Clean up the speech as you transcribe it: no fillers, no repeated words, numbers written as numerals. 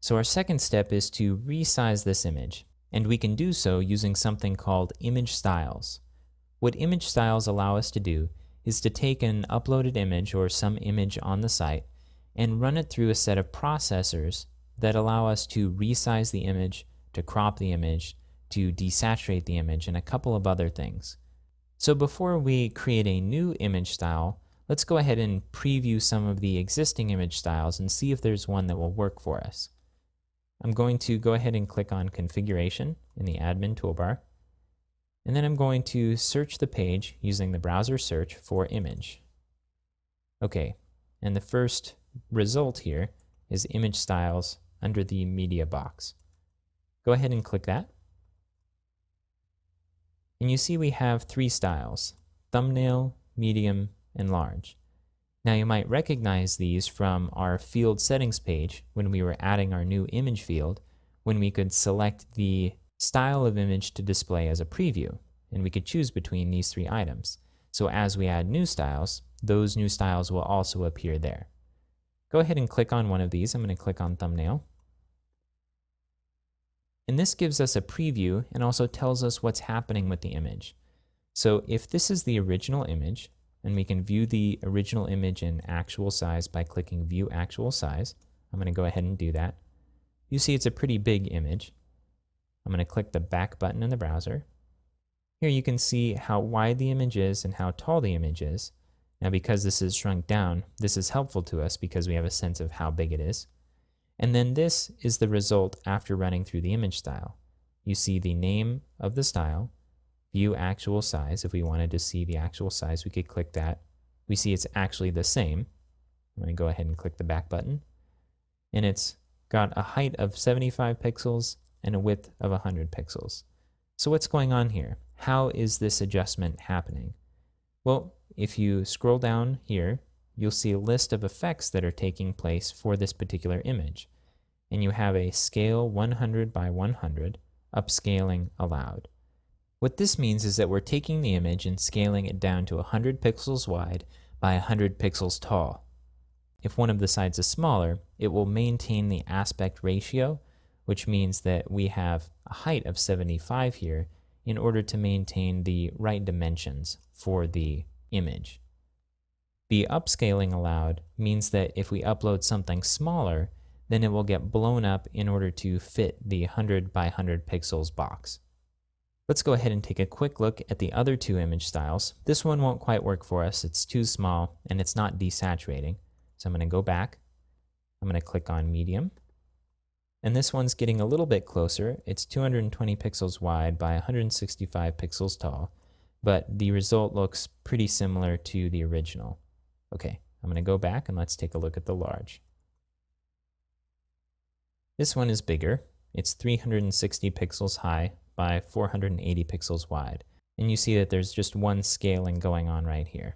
So our second step is to resize this image, and we can do so using something called image styles. What image styles allow us to do is to take an uploaded image or some image on the site and run it through a set of processors that allow us to resize the image, to crop the image, to desaturate the image, and a couple of other things. So before we create a new image style, let's go ahead and preview some of the existing image styles and see if there's one that will work for us. I'm going to go ahead and click on Configuration in the Admin toolbar, and then I'm going to search the page using the browser search for image. Okay, and the first result here is image styles under the media box. Go ahead and click that. And you see we have three styles: thumbnail, medium, and large. Now you might recognize these from our field settings page when we were adding our new image field, when we could select the style of image to display as a preview, and we could choose between these three items. So as we add new styles, those new styles will also appear there. Go ahead and click on one of these. I'm going to click on thumbnail. And this gives us a preview and also tells us what's happening with the image. So if this is the original image, and we can view the original image in actual size by clicking View Actual Size. I'm going to go ahead and do that. You see it's a pretty big image. I'm going to click the back button in the browser. Here you can see how wide the image is and how tall the image is. Now because this is shrunk down, this is helpful to us because we have a sense of how big it is. And then this is the result after running through the image style. You see the name of the style, View Actual Size. If we wanted to see the actual size, we could click that. We see it's actually the same. I'm going to go ahead and click the back button. And it's got a height of 75 pixels and a width of 100 pixels. So what's going on here? How is this adjustment happening? Well, if you scroll down here, you'll see a list of effects that are taking place for this particular image. And you have a scale 100 by 100, upscaling allowed. What this means is that we're taking the image and scaling it down to 100 pixels wide by 100 pixels tall. If one of the sides is smaller, it will maintain the aspect ratio, which means that we have a height of 75 here in order to maintain the right dimensions for the image. The upscaling allowed means that if we upload something smaller, then it will get blown up in order to fit the 100 by 100 pixels box. Let's go ahead and take a quick look at the other two image styles. This one won't quite work for us. It's too small and it's not desaturating. So I'm going to go back. I'm going to click on medium. And this one's getting a little bit closer. It's 220 pixels wide by 165 pixels tall, but the result looks pretty similar to the original. Okay, I'm going to go back and let's take a look at the large. This one is bigger. It's 360 pixels high by 480 pixels wide. And you see that there's just one scaling going on right here.